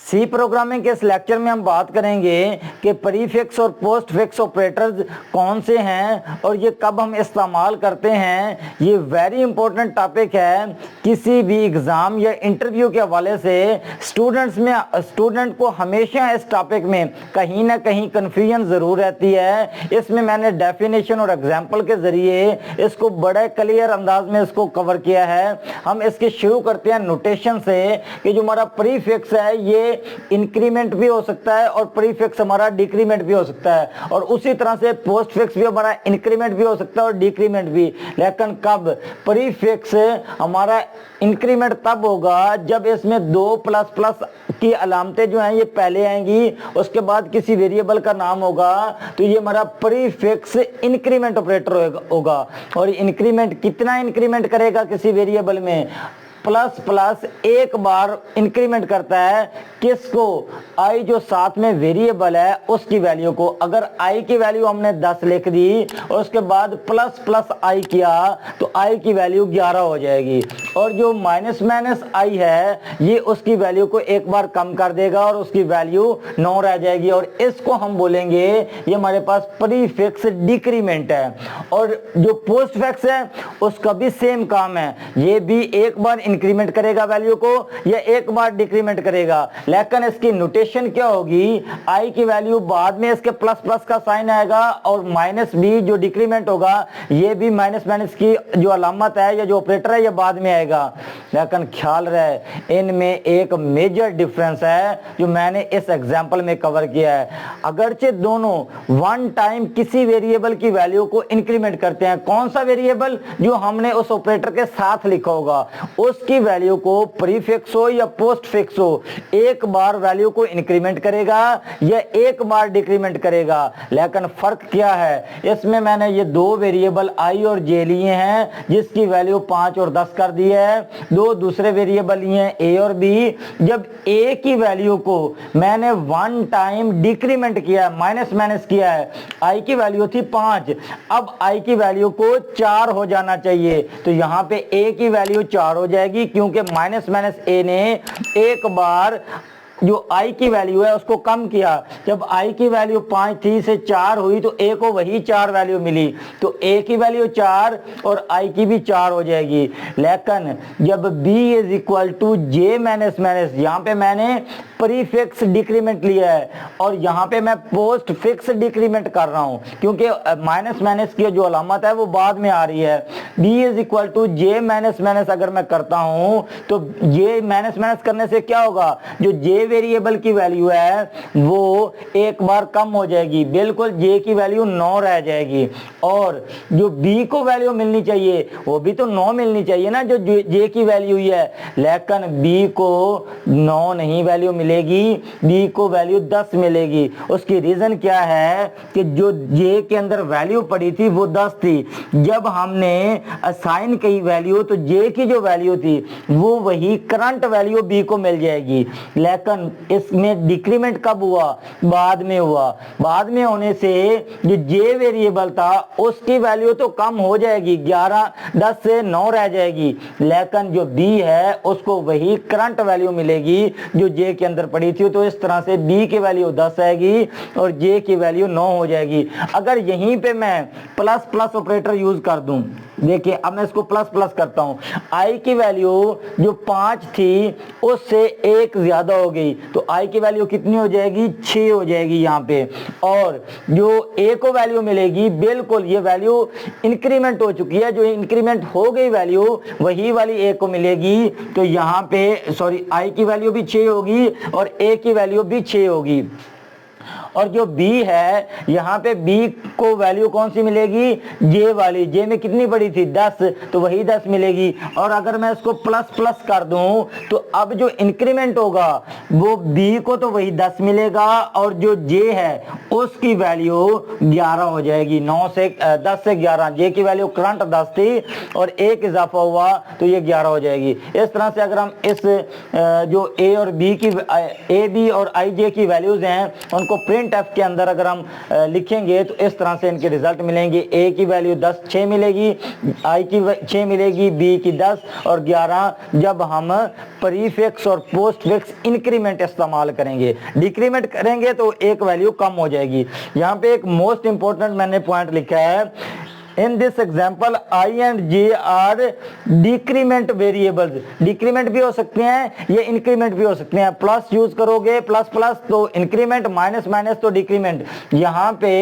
सी programming के इस lecture में हम बात करेंगे कि प्रीफिक्स और पोस्टफिक्स ऑपरेटर्स कौन से हैं और ये कब हम इस्तेमाल करते हैं। ये वेरी इंपॉर्टेंट टॉपिक है। किसी भी एग्ज़ाम या इंटरव्यू के हवाले से स्टूडेंट को हमेशा इस टॉपिक में कहीं ना कहीं कन्फ्यूजन ज़रूर रहती है। इसमें मैंने डेफिनेशन और एग्जाम्पल के ज़रिए इसको बड़े क्लियर अंदाज में इसको कवर किया है। हम इसके शुरू करते हैं नोटेशन से कि जो हमारा प्रीफिक्स है ये इंक्रीमेंट भी हो सकता है और प्रीफिक्स हमारा डिक्रीमेंट भी हो सकता है, और उसी तरह से पोस्टफिक्स भी हमारा इंक्रीमेंट भी हो सकता है और डिक्रीमेंट भी। लेकिन कब प्रीफिक्स हमारा इंक्रीमेंट तब होगा जब इसमें दो प्लस प्लस की अलामतें जो हैं ये पहले आएंगी, उसके बाद किसी वेरिएबल का नाम होगा, तो ये हमारा प्रीफिक्स इंक्रीमेंट ऑपरेटर होगा। और इंक्रीमेंट कितना इंक्रीमेंट करेगा किसी वेरिएबल में? प्लस प्लस एक बार इंक्रीमेंट करता है किसको? आई जो साथ में वेरिएबल है उसकी वैल्यू को। अगर आई की वैल्यू हमने 10 लिख दी और उसके बाद प्लस प्लस आई किया तो आई की वैल्यू 11 हो जाएगी, और जो माइनस माइनस आई है ये उसकी वैल्यू को एक बार कम कर देगा और उसकी वैल्यू 9 रह जाएगी, और इसको हम बोलेंगे ये हमारे पास प्रीफिक्स डिक्रीमेंट है। और जो पोस्टफिक्स है उसका भी सेम काम है, ये भी एक बार इंक्रीमेंट करेगा वैल्यू को या एक बार डिक्रीमेंट करेगा। लेकिन इसकी नोटेशन क्या होगी? आई की वैल्यू बाद में इसके प्लस प्लस का साइन आएगा, और माइनस बी जो डिक्रीमेंट होगा ये भी माइनस माइनस की जो अलामत है या जो ऑपरेटर है ये बाद में आएगा। लेकिन ख्याल रहे इनमें एक मेजर डिफरेंस है जो मैंने इस एग्जांपल में कवर किया है। अगरचे दोनों वन टाइम किसी वेरिएबल की वैल्यू को इंक्रीमेंट करते हैं, कौन सा वेरिएबल? जो हमने उस ऑपरेटर के साथ लिखा होगा उसकी वैल्यू को प्रीफिक्स हो या पोस्टफिक्स हो एक बार वैल्यू को इंक्रीमेंट करेगा या एक बार डिक्रीमेंट करेगा। लेकिन फर्क क्या है? इसमें मैंने ये दो वेरिएबल आई और जे लिए हैं जिसकी वैल्यू 5 और 10 कर दी है। दो दूसरे वेरिएबल लिए हैं ए और बी। जब ए की वैल्यू को मैंने वन टाइम डिक्रीमेंट किया, माइनस माइनस किया है, आई की वैल्यू थी 5, अब आई की वैल्यू को 4 हो जाना चाहिए, तो यहां पे ए की वैल्यू 4 हो जाएगी क्योंकि माइनस माइनस ए ने एक बार जो आई की वैल्यू है उसको कम किया। जब आई की वैल्यू 5 थी से 4 हुई तो ए को वही 4 वैल्यू मिली, तो ए की वैल्यू 4 और आई की भी 4 हो जाएगी। लेकिन जब b is equal to j minus minus, यहाँ पे मैंने प्रीफिक्स डिक्रीमेंट लिया है और यहाँ पे मैं पोस्ट फिक्स डिक्रीमेंट कर रहा हूँ क्योंकि माइनस माइनस की जो अलामत है वो बाद में आ रही है। b is equal to j minus minus अगर मैं करता हूँ तो जे माइनस माइनस करने से क्या होगा? जो जे वेरिएबल की वैल्यू है वो एक बार कम हो जाएगी, बिल्कुल जे की वैल्यू 9 रह जाएगी, और जो बी को वैल्यू मिलनी चाहिए वो भी तो 9 मिलनी चाहिए ना, जो जे की वैल्यू ही है। लेकिन बी को 9 नहीं वैल्यू मिलेगी, बी को वैल्यू 10 मिलेगी। उसकी रीजन क्या है कि जो जे के अंदर वैल्यू पड़ी थी वो 10 थी, जब हमने असाइन की वैल्यू तो जे की जो वैल्यू थी वो वही करंट वैल्यू बी को मिल जाएगी। लेकिन इसमें डिक्रीमेंट कब हुआ? बाद में हुआ। बाद में होने से जो जे वेरिएबल था उसकी वैल्यू तो कम हो जाएगी, 10 से 9 रह जाएगी, लेकिन जो बी है उसको वही करंट वैल्यू मिलेगी जो जे के अंदर पड़ी थी। तो इस तरह से बी की वैल्यू 10 आएगी और जे की वैल्यू 9 हो जाएगी। अगर यहीं पे मैं प्लस प्लस ऑपरेटर यूज कर दूं, देखिए अब मैं इसको प्लस प्लस करता हूं, आई की वैल्यू जो 5 थी उससे 1 ज्यादा हो गई तो आई की वैल्यू कितनी हो जाएगी? 6 हो जाएगी यहाँ पे। और जो ए को वैल्यू मिलेगी, बिल्कुल ये वैल्यू इंक्रीमेंट हो चुकी है, जो इंक्रीमेंट हो गई वैल्यू वही वाली ए को मिलेगी, तो यहाँ पे सॉरी आई की वैल्यू भी 6 होगी और ए की वैल्यू भी 6 होगी। और जो b है यहाँ पे b को वैल्यू कौन सी मिलेगी? j वाली। j में कितनी पड़ी थी? 10, तो वही 10 मिलेगी। और अगर मैं इसको प्लस प्लस कर दूं तो अब जो इंक्रीमेंट होगा वो b को तो वही 10 मिलेगा और जो j है उसकी वैल्यू 11 हो जाएगी। 10 से 11, j की वैल्यू करंट 10 थी और 1 इजाफा हुआ तो ये 11 हो जाएगी। इस तरह से अगर हम इस जो a और b की a b और i j की वैल्यूज हैं उनको प्रिंट प्रिंट एफ के अंदर अगर हम लिखेंगे तो इस तरह से इनके रिजल्ट मिलेंगे। ए की वैल्यू 10 6 मिलेगी, आई की 6 मिलेगी, बी की 10 और 11 जब हम प्रीफिक्स और पोस्टफिक्स इंक्रीमेंट इस्तेमाल करेंगे। डिक्रीमेंट करेंगे तो एक वैल्यू कम हो जाएगी। यहाँ पे एक मोस्ट इंपॉर्टेंट मैंने पॉइंट लिखा है, in this example I and J are decrement variables. Decrement भी हो सकते हैं, ये इंक्रीमेंट भी हो सकते हैं। प्लस यूज करोगे प्लस प्लस तो इंक्रीमेंट, माइनस माइनस तो डिक्रीमेंट। यहाँ पे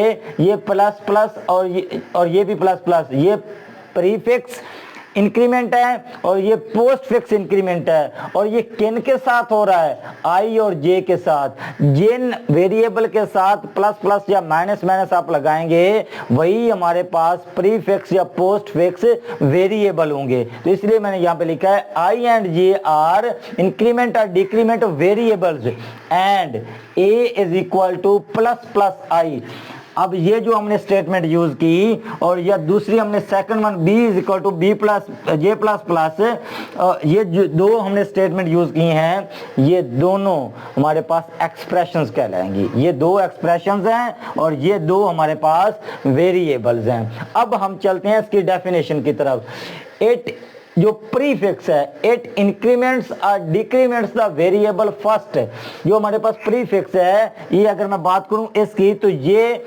ये प्लस प्लस और ये भी प्लस प्लस, ये प्रीफिक्स इंक्रीमेंट है और ये पोस्ट फिक्स इंक्रीमेंट है। और ये किन के साथ हो रहा है? आई और जे के साथ। जिन वेरिएबल के साथ प्लस प्लस या माइनस माइनस आप लगाएंगे वही हमारे पास प्रीफिक्स या पोस्ट फिक्स वेरिएबल होंगे। तो इसलिए मैंने यहाँ पे लिखा है I and J are increment और decrement variables and A is equal to plus plus I. अब ये जो हमने स्टेटमेंट यूज की और या दूसरी हमने second one b is equal to b plus j plus plus, ये जो दो हमने स्टेटमेंट यूज की हैं ये दोनों हमारे पास एक्सप्रेशंस कहलाएंगी। ये दो एक्सप्रेशंस हैं और ये दो हमारे पास वेरिएबल्स हैं। अब हम चलते हैं इसकी डेफिनेशन की तरफ। इट जो प्रीफिक्स है, इट इंक्रीमेंट्स और डिक्रीमेंट्स द वेरिएबल फर्स्ट। जो हमारे पास प्रीफिक्स है, ये अगर मैं बात करूं इसकी तो ये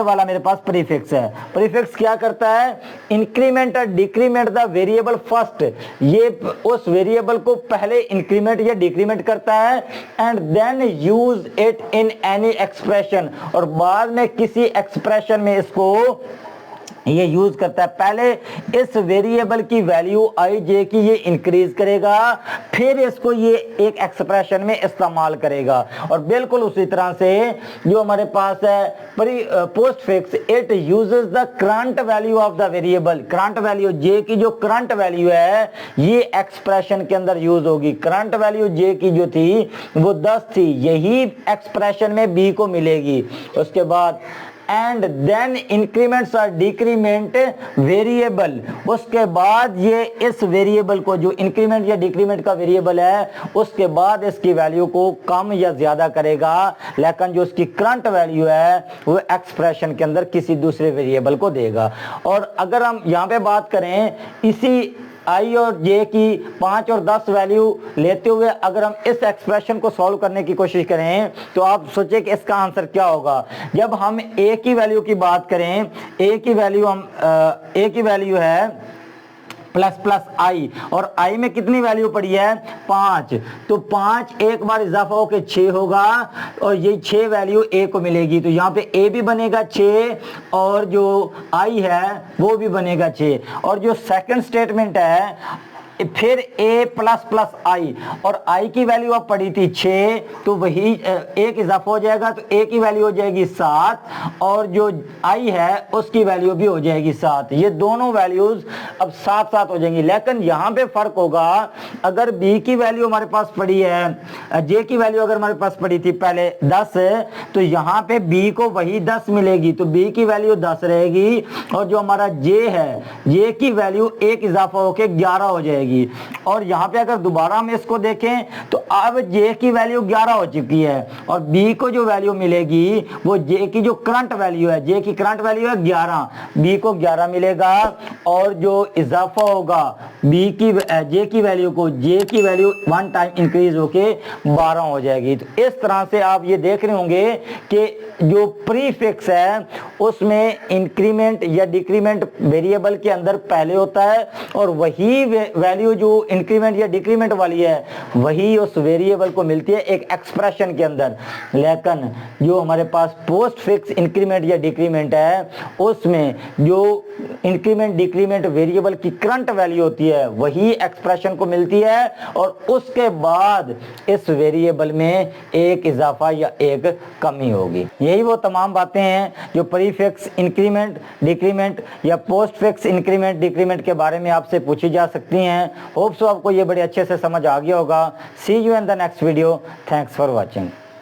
वाला मेरे पास प्रीफिक्स है। प्रीफिक्स क्या करता है? इंक्रीमेंट और डिक्रीमेंट द वेरिएबल फर्स्ट। ये उस वेरिएबल को पहले इंक्रीमेंट या डिक्रीमेंट करता है and then use it in any expression, और बाद में किसी एक्सप्रेशन में इसको ये यूज करता है। पहले इस वेरिएबल की वैल्यू आई जे की ये इंक्रीज करेगा, फिर इसको ये एक एक्सप्रेशन में इस्तेमाल करेगा। और बिल्कुल उसी तरह से जो हमारे पास है postfix, it uses the current value of the variable. Current value J की जो करंट वैल्यू है ये एक्सप्रेशन के अंदर यूज होगी। करंट वैल्यू जे की जो थी वो 10 थी, यही एक्सप्रेशन में बी को मिलेगी। उसके बाद एंड देन इंक्रीमेंट्स और डिक्रीमेंट वेरिएबल, उसके बाद ये इस वेरिएबल को जो इंक्रीमेंट या डिक्रीमेंट का वेरिएबल है उसके बाद इसकी वैल्यू को कम या ज्यादा करेगा, लेकिन जो उसकी करंट वैल्यू है वो एक्सप्रेशन के अंदर किसी दूसरे वेरिएबल को देगा। और अगर हम यहाँ पे बात करें इसी आई और जे की 5 और 10 वैल्यू लेते हुए अगर हम इस एक्सप्रेशन को सॉल्व करने की कोशिश करें तो आप सोचें कि इसका आंसर क्या होगा। जब हम ए की वैल्यू की बात करें, ए की वैल्यू है प्लस प्लस आई, और आई में कितनी वैल्यू पड़ी है? 5। तो 5 एक बार इजाफा होकर 6 होगा और ये 6 वैल्यू ए को मिलेगी। तो यहाँ पे ए भी बनेगा 6 और जो आई है वो भी बनेगा 6। और जो सेकंड स्टेटमेंट है फिर a प्लस प्लस आई, और i की वैल्यू अब पड़ी थी 6 तो वही एक इजाफा हो जाएगा तो a की वैल्यू हो जाएगी 7 और जो i है उसकी वैल्यू भी हो जाएगी 7। ये दोनों वैल्यूज अब साथ साथ हो जाएंगी। लेकिन यहाँ पे फर्क होगा, अगर b की वैल्यू हमारे पास पड़ी है, j की वैल्यू अगर हमारे पास पड़ी थी पहले 10 तो यहाँ पे b को वही 10 मिलेगी तो b की वैल्यू 10 रहेगी और जो हमारा j है, j की वैल्यू एक इजाफा होकर 11 हो जाएगी। और यहाँ पे अगर दोबारा हम इसको देखें तो अब जे की वैल्यू 11 हो चुकी है और बी को जो वैल्यू मिलेगी वो जे की जो करंट वैल्यू है, जे की करंट वैल्यू है 11, बी को 11 मिलेगा और जो इजाफा होगा बी की जे की वैल्यू को, जे की वैल्यू 1 टाइम इंक्रीज होके 12 हो जाएगी। तो इस तरह से आप ये देख रहे होंगे कि जो प्रीफिक्स है उसमें इंक्रीमेंट या डिक्रीमेंट वेरिएबल के अंदर पहले होता है और वही वैल्यू जो इंक्रीमेंट या डिक्रीमेंट वाली है वही उस वेरिएबल को मिलती है एक एक्सप्रेशन के अंदर। लेकिन जो हमारे पास पोस्ट फिक्स इंक्रीमेंट या डिक्रीमेंट है उसमें जो इंक्रीमेंट डिक्रीमेंट वेरिएबल की करंट वैल्यू होती है वही एक्सप्रेशन को मिलती है और उसके बाद इस वेरिएबल में एक इजाफा या एक कमी होगी। यही वो तमाम बातें हैं जो प्रीफिक्स इंक्रीमेंट डिक्रीमेंट या पोस्ट फिक्स इंक्रीमेंट डिक्रीमेंट के बारे में आपसे पूछी जा सकती हैं। होप सो आपको ये बड़े अच्छे से समझ आ गया होगा। See you in the next video. Thanks for watching.